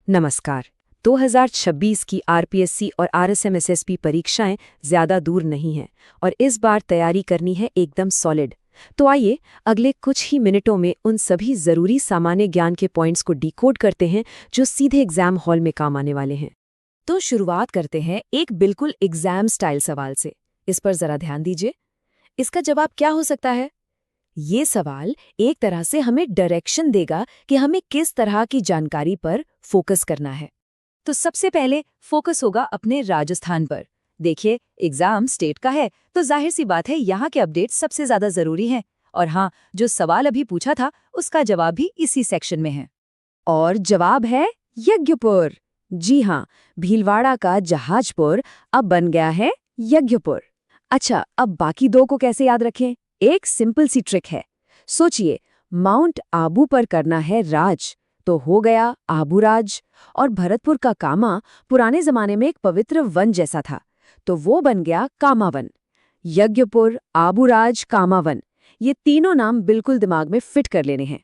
नमस्कार। 2026 की आरपीएससी और आरएसएमएसएसबी परीक्षाएं ज़्यादा दूर नहीं हैं और इस बार तैयारी करनी है एकदम सॉलिड। तो आइए अगले कुछ ही मिनटों में उन सभी ज़रूरी सामान्य ज्ञान के पॉइंट्स को डिकोड करते हैं जो सीधे एग्जाम हॉल में काम आने वाले हैं। तो शुरुआत करते हैं एक बिल्कुल एग्जाम स्टाइल सवाल से। इस पर ज़रा ध्यान दीजिए। इसका जवाब क्या हो सकता है? ये सवाल एक तरह से हमें डायरेक्शन देगा कि हमें किस तरह की जानकारी पर फोकस करना है। तो सबसे पहले फोकस होगा अपने राजस्थान पर। देखिए, एग्जाम स्टेट का है तो जाहिर सी बात है यहाँ के अपडेट सबसे ज्यादा जरूरी हैं। और हाँ, जो सवाल अभी पूछा था उसका जवाब भी इसी सेक्शन में है। और जवाब है यज्ञपुर। जी हाँ, भीलवाड़ा का जहाजपुर अब बन गया है यज्ञपुर। अच्छा, अब बाकी दो को कैसे याद रखें? एक सिंपल सी ट्रिक है। सोचिए, माउंट आबू पर करना है राज तो हो गया आबूराज, और भरतपुर का कामा पुराने जमाने में एक पवित्र वन जैसा था तो वो बन गया कामावन। यज्ञपुर, आबूराज, कामावन, ये तीनों नाम बिल्कुल दिमाग में फिट कर लेने हैं।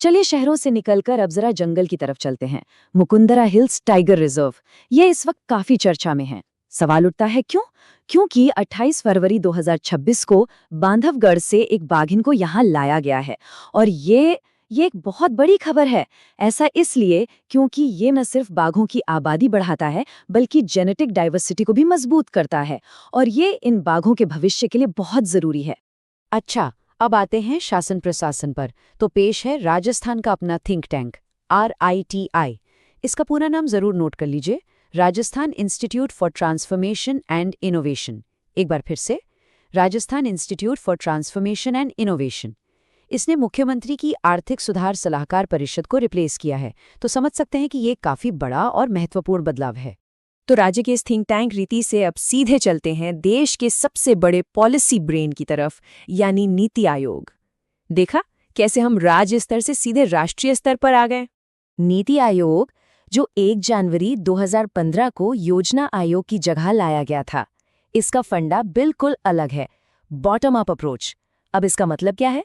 चलिए शहरों से निकलकर अब जरा जंगल की तरफ चलते हैं। मुकुंदरा हिल्स टाइगर रिजर्व, ये इस वक्त काफी चर्चा में है। सवाल उठता है क्यों? क्योंकि 28 फरवरी 2026 को बांधवगढ़ से एक बाघिन को यहाँ लाया गया है। और ये एक बहुत बड़ी खबर है। ऐसा इसलिए क्योंकि ये न सिर्फ बाघों की आबादी बढ़ाता है बल्कि जेनेटिक डाइवर्सिटी को भी मजबूत करता है, और ये इन बाघों के भविष्य के लिए बहुत जरूरी है। अच्छा, अब आते हैं शासन प्रशासन पर। तो पेश है राजस्थान का अपना थिंक टैंक RITI। इसका पूरा नाम जरूर नोट कर लीजिए, Rajasthan institute for transformation and innovation. एक बार फिर से, Rajasthan institute for transformation and innovation. इसने मुख्यमंत्री की आर्थिक सुधार सलाहकार परिषद को रिप्लेस किया है, तो समझ सकते हैं कि ये काफी बड़ा और महत्वपूर्ण बदलाव है। तो राज्य के इस थिंक टैंक रीति से अब सीधे चलते हैं देश के सबसे बड़े पॉलिसी ब्रेन की तरफ, यानी नीति आयोग। देखा कैसे हम राज्य स्तर से सीधे राष्ट्रीय स्तर पर आ गए। नीति आयोग, जो 1 जनवरी 2015 को योजना आयोग की जगह लाया गया था, इसका फंडा बिल्कुल अलग है, बॉटम अप अप्रोच। अब इसका मतलब क्या है?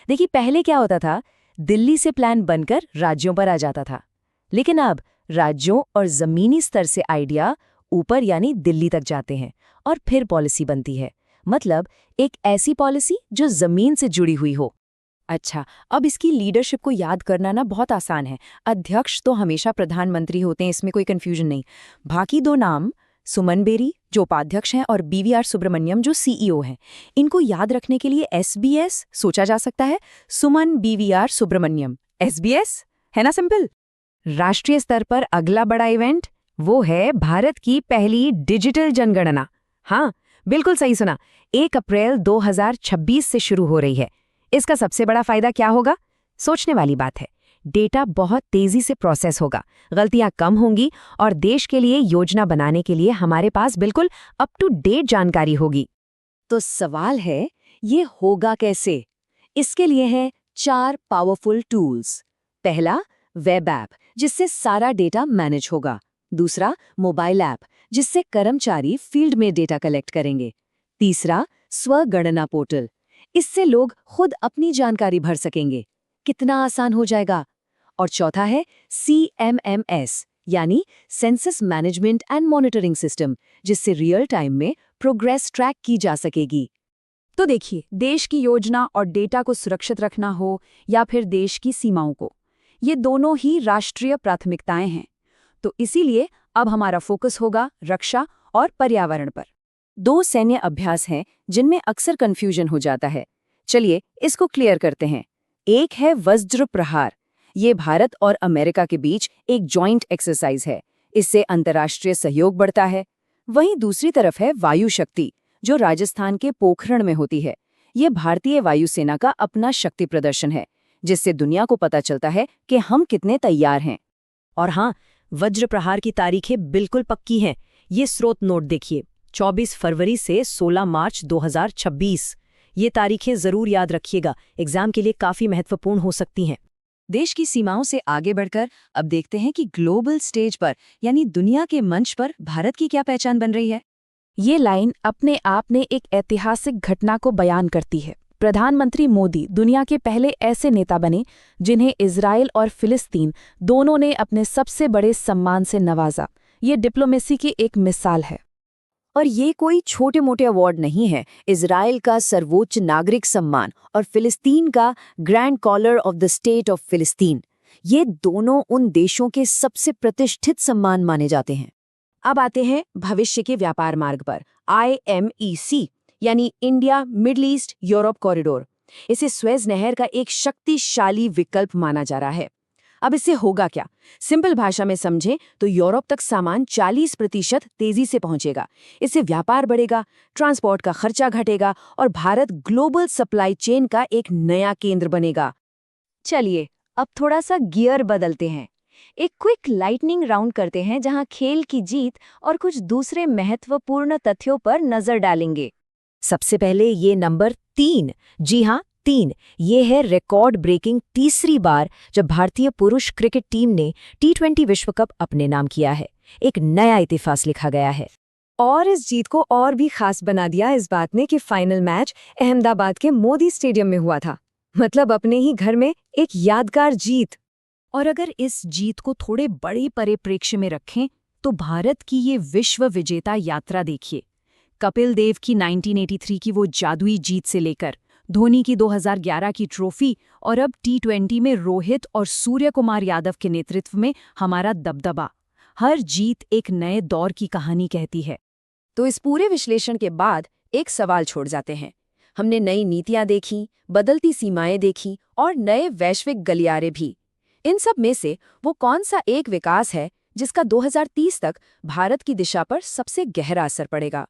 देखिए, पहले क्या होता था, दिल्ली से प्लान बनकर राज्यों पर आ जाता था, लेकिन अब राज्यों और जमीनी स्तर से आइडिया ऊपर यानी दिल्ली तक जाते हैं और फिर पॉलिसी बनती है। मतलब एक ऐसी पॉलिसी जो जमीन से जुड़ी हुई हो। अच्छा, अब इसकी लीडरशिप को याद करना ना बहुत आसान है। अध्यक्ष तो हमेशा प्रधानमंत्री होते हैं, इसमें कोई कंफ्यूजन नहीं। बाकी दो नाम, सुमन बेरी जो उपाध्यक्ष हैं और BVR सुब्रमण्यम जो CEO हैं, इनको याद रखने के लिए SBS सोचा जा सकता है। सुमन BVR सुब्रमण्यम, SBS है ना, सिंपल। राष्ट्रीय स्तर पर अगला बड़ा इवेंट वो है भारत की पहली डिजिटल जनगणना। हाँ, बिल्कुल सही सुना, 1 अप्रैल 2026 से शुरू हो रही है। इसका सबसे बड़ा फायदा क्या होगा? सोचने वाली बात है। डेटा बहुत तेजी से प्रोसेस होगा, गलतियां कम होंगी और देश के लिए योजना बनाने के लिए हमारे पास बिल्कुल अप टू डेट जानकारी होगी। तो सवाल है, ये होगा कैसे? इसके लिए हैं 4 पावरफुल टूल्स। पहला, वेब ऐप जिससे सारा डेटा मैनेज होगा। दूसरा, मोबाइल ऐप जिससे कर्मचारी फील्ड में डेटा कलेक्ट करेंगे। तीसरा, स्वगणना पोर्टल, इससे लोग खुद अपनी जानकारी भर सकेंगे। कितना आसान हो जाएगा। और चौथा है CMMS यानी census management and monitoring system, जिससे रियल टाइम में प्रोग्रेस ट्रैक की जा सकेगी। तो देखिए, देश की योजना और डेटा को सुरक्षित रखना हो या फिर देश की सीमाओं को, ये दोनों ही राष्ट्रीय प्राथमिकताएं हैं। तो इसीलिए अब हमारा फोकस होगा रक्षा और पर्यावरण पर। 2 सैन्य अभ्यास हैं जिनमें अक्सर कंफ्यूजन हो जाता है। चलिए इसको क्लियर करते हैं। एक है वज्र प्रहार, ये भारत और अमेरिका के बीच एक जॉइंट एक्सरसाइज है। इससे अंतर्राष्ट्रीय सहयोग बढ़ता है। वहीं दूसरी तरफ है वायु शक्ति, जो राजस्थान के पोखरण में होती है। ये भारतीय वायुसेना का अपना शक्ति प्रदर्शन है, जिससे दुनिया को पता चलता है कि हम कितने तैयार हैं। और हाँ, वज्र प्रहार की तारीखें बिल्कुल पक्की हैं। ये स्रोत नोट देखिए, 24 फरवरी से 16 मार्च 2026। ये तारीखें जरूर याद रखिएगा, एग्जाम के लिए काफी महत्वपूर्ण हो सकती हैं। देश की सीमाओं से आगे बढ़कर अब देखते हैं कि ग्लोबल स्टेज पर यानी दुनिया के मंच पर भारत की क्या पहचान बन रही है। ये लाइन अपने आप में एक ऐतिहासिक घटना को बयान करती है। प्रधानमंत्री मोदी दुनिया के पहले ऐसे नेता बने जिन्हें इजराइल और फिलिस्तीन दोनों ने अपने सबसे बड़े सम्मान से नवाजा। ये डिप्लोमेसी की एक मिसाल है। और ये कोई छोटे मोटे अवार्ड नहीं है। इजराइल का सर्वोच्च नागरिक सम्मान और फिलिस्तीन का grand collar of the state of फिलिस्तीन, ये दोनों उन देशों के सबसे प्रतिष्ठित सम्मान माने जाते हैं। अब आते हैं भविष्य के व्यापार मार्ग पर, IMEC यानी India middle east Europe corridor. इसे स्वेज नहर का एक शक्तिशाली विकल्प माना जा रहा है। अब इससे होगा क्या? सिंपल भाषा में समझें तो यूरोप तक सामान 40% तेजी से पहुंचेगा। इससे व्यापार बढ़ेगा, ट्रांसपोर्ट का खर्चा घटेगा और भारत ग्लोबल सप्लाई चेन का एक नया केंद्र बनेगा। चलिए अब थोड़ा सा गियर बदलते हैं। एक क्विक लाइटनिंग राउंड करते हैं जहां खेल की जीत और कुछ दूसरे महत्वपूर्ण तथ्यों पर नजर डालेंगे। सबसे पहले ये नंबर 3, जी हाँ 3, ये है रिकॉर्ड ब्रेकिंग तीसरी बार जब भारतीय पुरुष क्रिकेट टीम ने T20 विश्व कप अपने नाम किया है। एक नया इतिहास लिखा गया है। और इस जीत को और भी खास बना दिया इस बात ने कि फाइनल मैच अहमदाबाद के मोदी स्टेडियम में हुआ था। मतलब अपने ही घर में एक यादगार जीत। और अगर इस जीत को थोड़े बड़े परिप्रेक्ष्य में रखें तो भारत की ये विश्व विजेता यात्रा देखिए। कपिल देव की 1983 की वो जादुई जीत से लेकर धोनी की 2011 की ट्रॉफी और अब T20 में रोहित और सूर्य कुमार यादव के नेतृत्व में हमारा दबदबा, हर जीत एक नए दौर की कहानी कहती है। तो इस पूरे विश्लेषण के बाद एक सवाल छोड़ जाते हैं। हमने नई नीतियां देखी, बदलती सीमाएं देखी और नए वैश्विक गलियारे भी। इन सब में से वो कौन सा एक विकास है जिसका 2030 तक भारत की दिशा पर सबसे गहरा असर पड़ेगा?